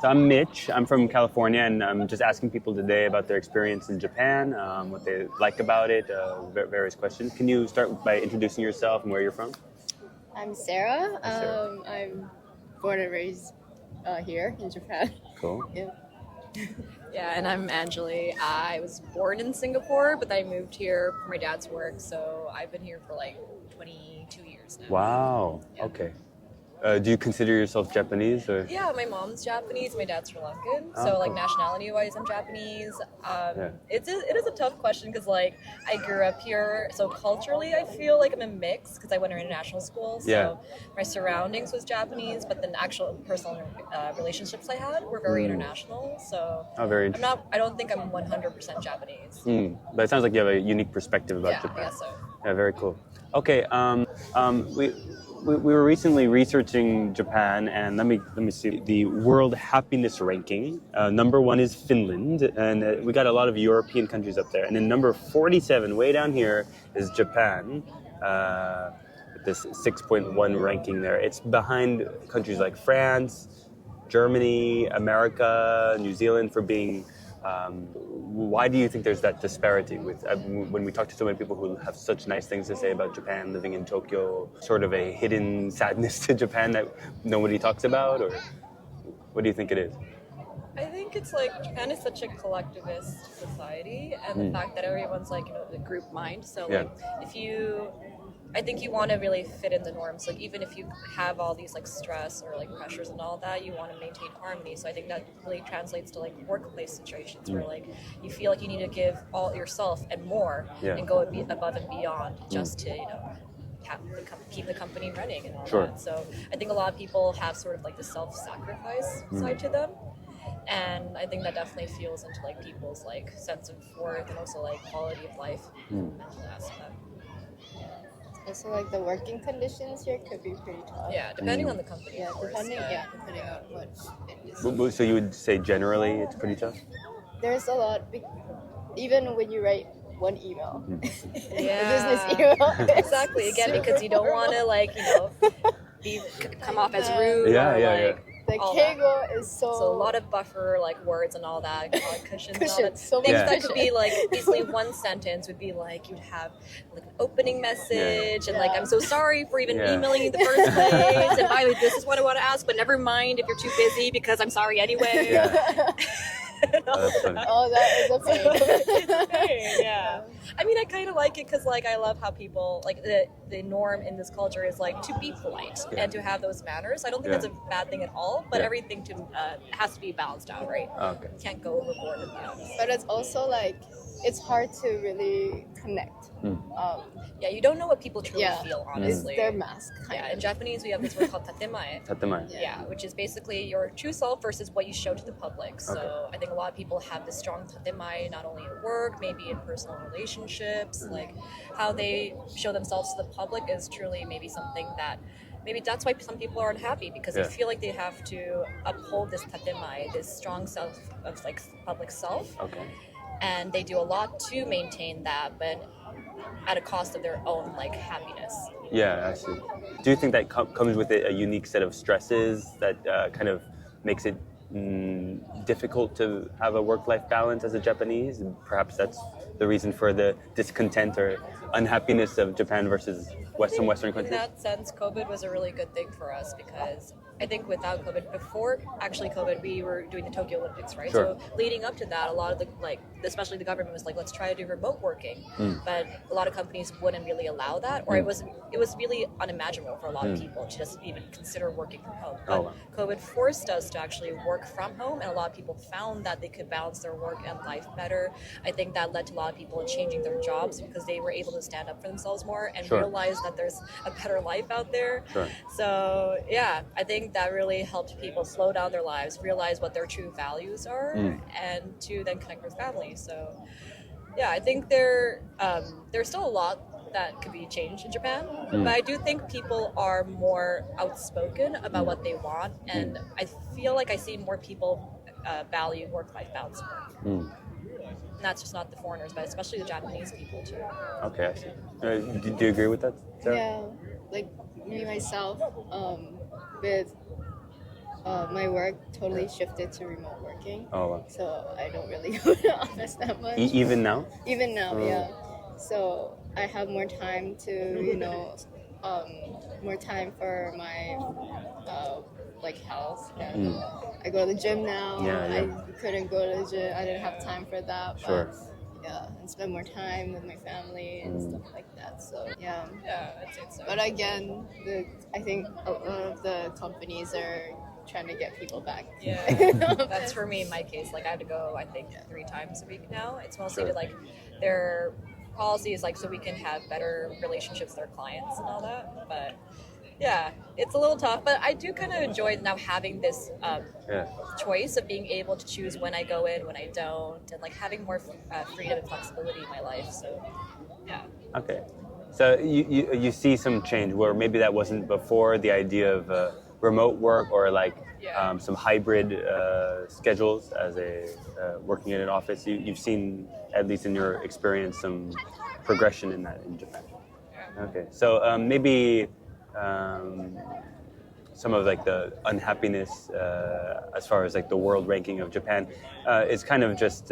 So I'm Mitch. I'm from California, and I'm just asking people today about their experience in Japan, what they like about it, various questions. Can you start by introducing yourself and where you're from? I'm Sarah. Hi, Sarah. I'm born and raised here in Japan. Cool. Yeah. Yeah, and I'm Angeli. I was born in Singapore, but I moved here for my dad's work, so I've been here for like 22 years now. Wow. Yeah. Okay. Do you consider yourself Japanese? Or? Yeah, my mom's Japanese, my dad's Sri Lankan, so like cool. nationality-wise, I'm Japanese. Yeah. It is a tough question because like I grew up here, so culturally I feel like I'm a mix because I went to international school, so Yeah. my surroundings was Japanese, but the actual personal relationships I had were very international. So Oh, very interesting. I don't think I'm 100% Japanese. But it sounds like you have a unique perspective about Yeah, Japan. I guess so. Yeah, very cool. Okay, we were recently researching Japan, and let me see the World Happiness Ranking. Number 1 is Finland, and we got a lot of European countries up there. And then number 47, way down here, is Japan. With this 6.1 ranking there. It's behind countries like France, Germany, America, New Zealand for being. Why do you think there's that disparity with when we talk to so many people who have such nice things to say about Japan, living in Tokyo, sort of a hidden sadness to Japan that nobody talks about, or what do you think it is? I think it's like Japan is such a collectivist society, and the fact that everyone's like, the group mind. So like, I think you want to really fit in the norms. Like even if you have all these like stress or like pressures and all that, you want to maintain harmony. So I think that really translates to like workplace situations where like you feel like you need to give all yourself and more and go above and beyond just to keep the company running and all that. So I think a lot of people have sort of like the self-sacrifice side to them. And I think that definitely feels into like people's like sense of worth and also like quality of life mental aspect. Also, like the working conditions here could be pretty tough. Yeah, depending on the company. Yeah, of course. depending on what it is. So you would say generally it's pretty tough? There's a lot, even when you write one email, Yeah. business email. Exactly. Again, because you don't want to like come off as rude. Yeah. The all keigo is so a lot of buffer like words and all that, cushions and all that. Cushions, so Things much that could be like easily one sentence would be like you'd have like an opening message and like I'm so sorry for even emailing you in the first place. And by the way, this is what I want to ask, but never mind if you're too busy because I'm sorry anyway. Yeah. That's funny. Oh, that is a pain. It's a pain, yeah. I mean, I kind of like it because, like, I love how people, like, the norm in this culture is, like, to be polite and to have those manners. I don't think that's a bad thing at all, but everything has to be balanced out, right? Okay. You can't go overboard with that. But it's also, like, it's hard to really connect. Yeah, you don't know what people truly feel, honestly. It's their mask, kind of. In Japanese, we have this word called tatemae. Tatemae. Yeah, which is basically your true self versus what you show to the public. So I think a lot of people have this strong tatemae, not only at work, maybe in personal relationships, like how they show themselves to the public is truly maybe something that, maybe that's why some people are unhappy because they feel like they have to uphold this tatemae, this strong self of like public self. Okay. And they do a lot to maintain that, but at a cost of their own like happiness. Yeah, I see. Do you think that comes with a unique set of stresses that kind of makes it difficult to have a work-life balance as a Japanese? Perhaps that's the reason for the discontent or unhappiness of Japan versus Western countries? In that sense, COVID was a really good thing for us because I think without COVID, before actually COVID, we were doing the Tokyo Olympics, right? Sure. So leading up to that, a lot of the, like, especially the government was like, let's try to do remote working. But a lot of companies wouldn't really allow that, or it was really unimaginable for a lot of people to just even consider working from home. But COVID forced us to actually work from home, and a lot of people found that they could balance their work and life better. I think that led to a lot of people changing their jobs because they were able to stand up for themselves more and realize that there's a better life out there. So yeah, I think that really helped people slow down their lives, realize what their true values are, and to then connect with family. So yeah, I think there's still a lot that could be changed in Japan, but I do think people are more outspoken about what they want, and I feel like I see more people value work-life balance more. And that's just not the foreigners, but especially the Japanese people too. Okay, I see. Do you agree with that, Sarah? Yeah, like me myself, with my work totally shifted to remote working. Oh, wow. So I don't really go to the office that much. Even now? Even now, yeah. So I have more time to, more time for my health. Yeah. I go to the gym now. Yeah. I couldn't go to the gym. I didn't have time for that. Sure. But, yeah, and spend more time with my family and stuff like that. So yeah. Yeah, I'd say so. But again, I think a lot of the companies are trying to get people back. Yeah, that's for me in my case. Like I have to go, I think 3 times a week now. It's mostly to like their policy is like so we can have better relationships with our clients and all that. But yeah, it's a little tough. But I do kind of enjoy now having this choice of being able to choose when I go in, when I don't, and like having more freedom and flexibility in my life. So yeah. Okay. So you see some change where maybe that wasn't before, the idea of remote work or like some hybrid schedules as working in an office. You've seen, at least in your experience, some progression in that in Japan. Yeah. Okay. So maybe some of like the unhappiness as far as like the world ranking of Japan is kind of just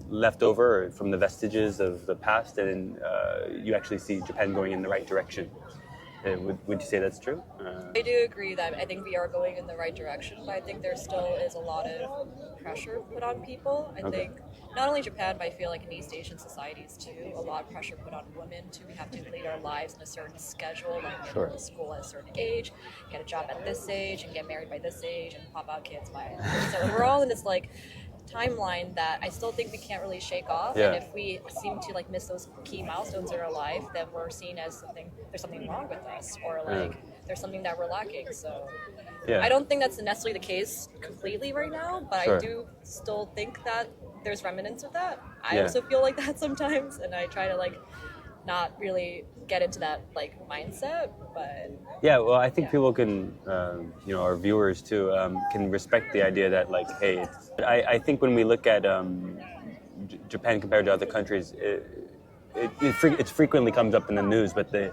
left over from the vestiges of the past, and you actually see Japan going in the right direction. Would you say that's true? I do agree that I think we are going in the right direction, but I think there still is a lot of pressure put on people. I think not only Japan, but I feel like in East Asian societies too, a lot of pressure put on women too. We have to lead our lives in a certain schedule, like get to school at a certain age, get a job at this age, and get married by this age, and pop out kids by it. So we're all in this like timeline that I still think we can't really shake off. And if we seem to like miss those key milestones in our life, then we're seen as there's something wrong with us, or like there's something that we're lacking. So I don't think that's necessarily the case completely right now, but I do still think that there's remnants of that. I also feel like that sometimes, and I try to like not really get into that like mindset, but well, I think people can our viewers too can respect the idea that like, hey, I think when we look at Japan compared to other countries, it frequently comes up in the news, but the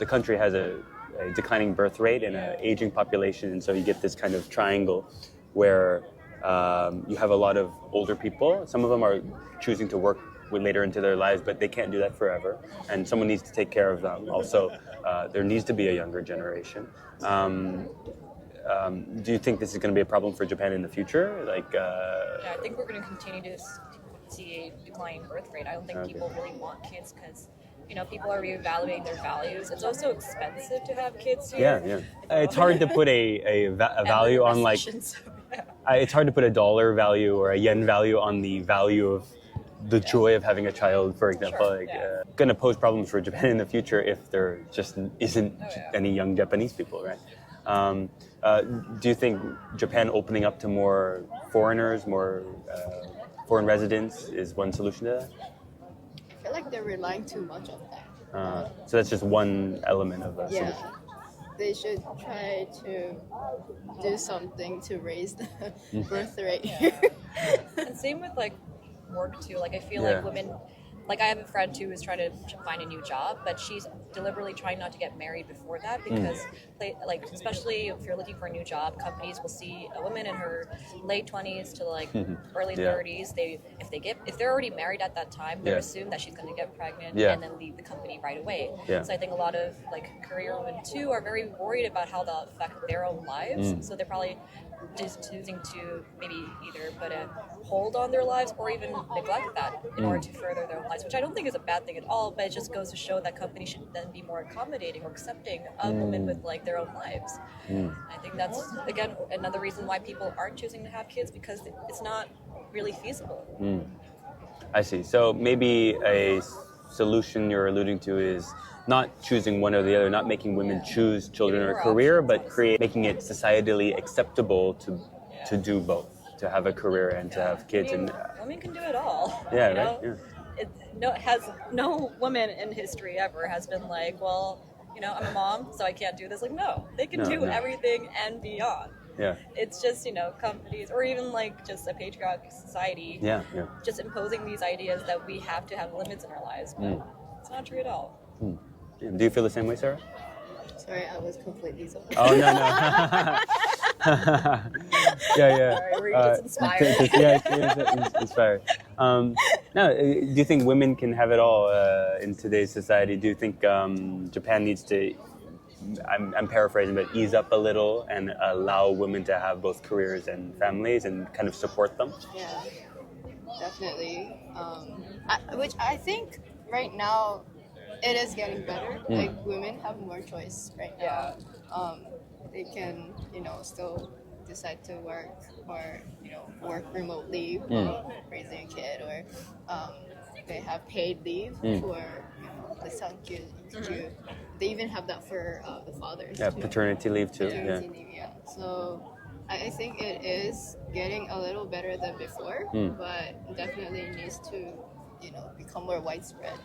country has a declining birth rate and an aging population, and so you get this kind of triangle where you have a lot of older people. Some of them are choosing to work later into their lives, but they can't do that forever, and someone needs to take care of them. Also, there needs to be a younger generation. Do you think this is going to be a problem for Japan in the future? Like, I think we're going to continue to see a declining birth rate. I don't think people really want kids because people are reevaluating their values. It's also expensive to have kids here. It's hard to put a value on like. It's hard to put a dollar value or a yen value on the value of the joy of having a child, for example. Going to pose problems for Japan in the future if there just isn't any young Japanese people, right? Do you think Japan opening up to more foreigners, more foreign residents is one solution to that? I feel like they're relying too much on that. So that's just one element of a solution. They should try to do something to raise the birth rate here. And same with like work too. Like I feel like women, like I have a friend who is trying to find a new job, but she's deliberately trying not to get married before that because like especially if you're looking for a new job, companies will see a woman in her late 20s to like early 30s. If they're already married at that time, they assume that she's going to get pregnant and then leave the company right away. So I think a lot of like career women too are very worried about how they'll affect their own lives. So they're probably just choosing to maybe either put a hold on their lives or even neglect that in order to further their own lives, which I don't think is a bad thing at all, but it just goes to show that companies should then be more accommodating or accepting of women with like their own lives. I think that's again another reason why people aren't choosing to have kids, because it's not really feasible. I see. So maybe a solution you're alluding to is not choosing one or the other, not making women choose children or career, but making it societally acceptable to do both, to have a career and to have kids. And women can do it all. No woman in history ever has been like, well, I'm a mom, so I can't do this. Like, no, they can do everything and beyond. It's just, companies or even like just a patriarchal society just imposing these ideas that we have to have limits in our lives, but it's not true at all. Do you feel the same way, Sarah? Sorry, I was completely so. Oh, no. Yeah. Sorry, we're just inspired. It's inspired. Now, do you think women can have it all in today's society? Do you think Japan needs to, I'm paraphrasing, but ease up a little and allow women to have both careers and families and kind of support them? Yeah, definitely. Which I think right now it is getting better. Like women have more choice right now. They can, still decide to work or, work remotely while raising a kid, or they have paid leave for, the sankyu. They even have that for the fathers. Yeah, too. paternity leave too. Paternity leave, yeah. So I think it is getting a little better than before, but definitely needs to, become more widespread.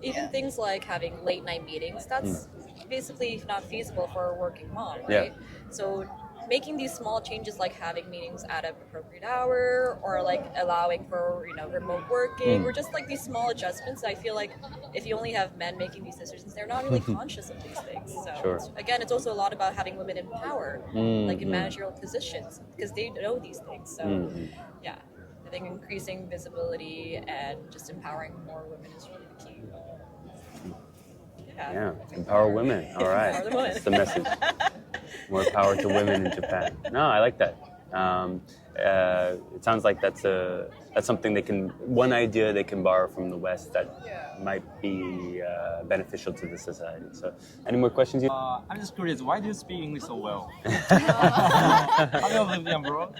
Even things like having late night meetings, that's basically not feasible for a working mom, right? Yeah. So making these small changes, like having meetings at an appropriate hour, or like allowing for remote working, or just like these small adjustments. I feel like if you only have men making these decisions, they're not really conscious of these things. So Sure. again, it's also a lot about having women in power, like in managerial positions, because they know these things. So yeah, I think increasing visibility and just empowering more women is really the key. Yeah, empower women. All right, Empower the women. that's the message. More power to women in Japan. No, I like that. It sounds like that's something one idea they can borrow from the West that might be beneficial to the society. So, any more questions? I'm just curious, why do you speak English so well? Have you lived abroad?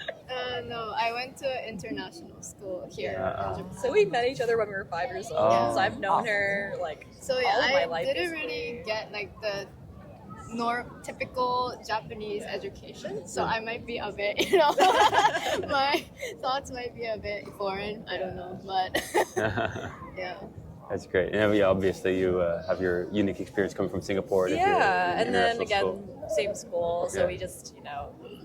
No, I went to international school here in Japan. So we met each other when we were 5 years old. Oh. So I've known her like So all of my I life. didn't basically. really get like the typical Japanese education. So I might be a bit, my thoughts might be a bit foreign. I don't know, but yeah. That's great. And obviously you have your unique experience coming from Singapore. To Yeah, and then international again, school. same school. So Yeah. we just,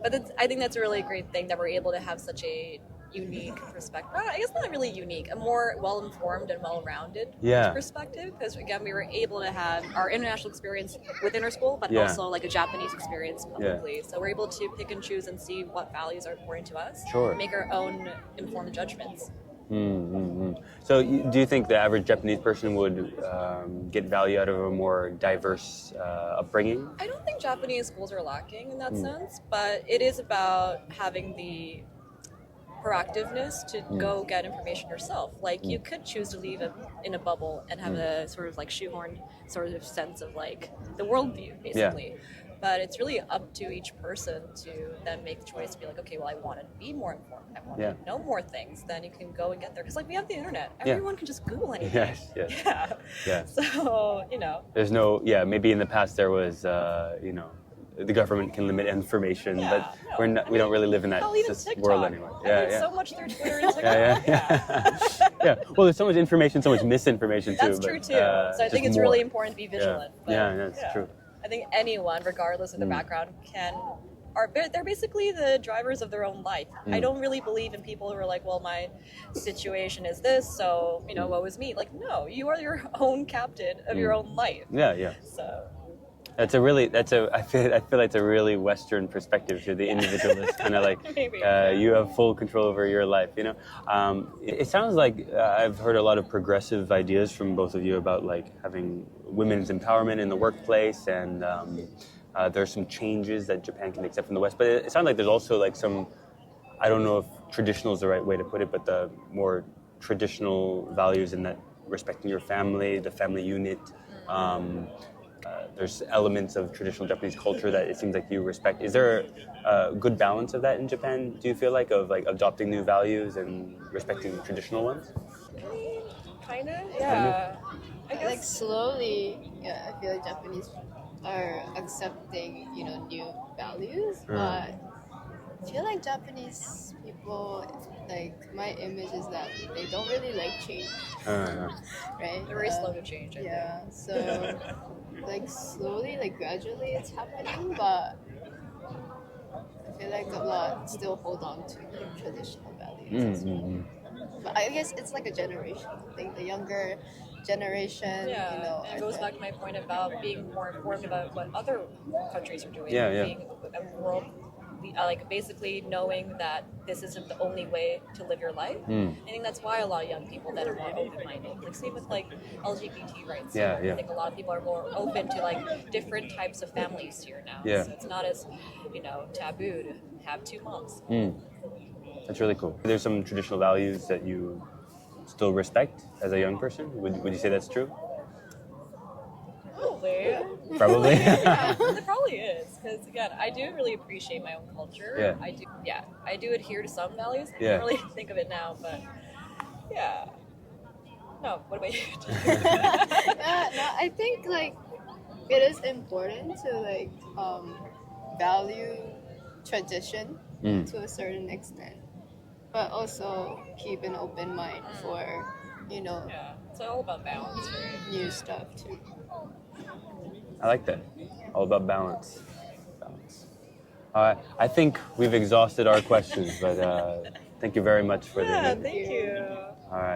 but I think that's a really great thing that we're able to have such a unique perspective. I guess not really unique, a more well-informed and well-rounded perspective. Because again, we were able to have our international experience within our school, but also like a Japanese experience publicly. So we're able to pick and choose and see what values are important to us. Sure. Make our own informed judgments. So do you think the average Japanese person would get value out of a more diverse upbringing? I don't think Japanese schools are lacking in that sense, but it is about having the proactiveness to go get information yourself. Like you could choose to live in a bubble and have a sort of like shoehorned sort of sense of like the worldview, basically. But it's really up to each person to then make the choice to be like, okay, well, I want to be more informed. I want to know more things. Then you can go and get there. Because like we have the internet. Everyone can just Google anything. Yes. Yeah. So, There's no, maybe in the past there was, the government can limit information, but we don't really live in that world anymore. So much through Twitter and TikTok. Well, there's so much information, so much misinformation too. That's true too. So I think it's really important to be vigilant. But, that's true. I think anyone, regardless of their background, they're basically the drivers of their own life. I don't really believe in people who are like, well, my situation is this, so, woe is me. Like, no, you are your own captain of your own life. Yeah. So I feel like it's a really Western perspective to the individualist, kind of like you have full control over your life, It sounds like I've heard a lot of progressive ideas from both of you about like having women's empowerment in the workplace, and there's some changes that Japan can accept from the West, but it sounds like there's also like some, I don't know if traditional is the right way to put it, but the more traditional values in that respecting your family, the family unit, there's elements of traditional Japanese culture that it seems like you respect. Is there a good balance of that in Japan, do you feel like, of like adopting new values and respecting traditional ones? kind of, yeah. I guess. Like slowly, I feel like Japanese are accepting, new values, but I feel like Japanese people, like, my image is that they don't really like change, right? They're very slow to change, I think. So, like, slowly, like, gradually it's happening, but I feel like a lot still hold on to traditional values as well. But I guess it's like a generational thing. The younger generation. Yeah, You know, and it goes back to my point about being more informed about what other countries are doing. Yeah, yeah. Being a world, like basically knowing that this isn't the only way to live your life. I think that's why a lot of young people that are more open-minded. Like same with like LGBT rights. Yeah, yeah. I think a lot of people are more open to like different types of families here now. Yeah. So it's not as, taboo to have 2 moms. That's really cool. There's some traditional values that you still respect as a young person. Would you say that's true? Probably. Probably. Yeah, there probably is, because again, I do really appreciate my own culture. Yeah. I do adhere to some values. I Yeah. can't really think of it now, but yeah. No, what about you? I think like it is important to like value tradition to a certain extent, but also keep an open mind for Yeah, it's all about balance, right? new stuff too. I like that. All about balance. I think we've exhausted our questions, but thank you very much for the. Thank you. All right.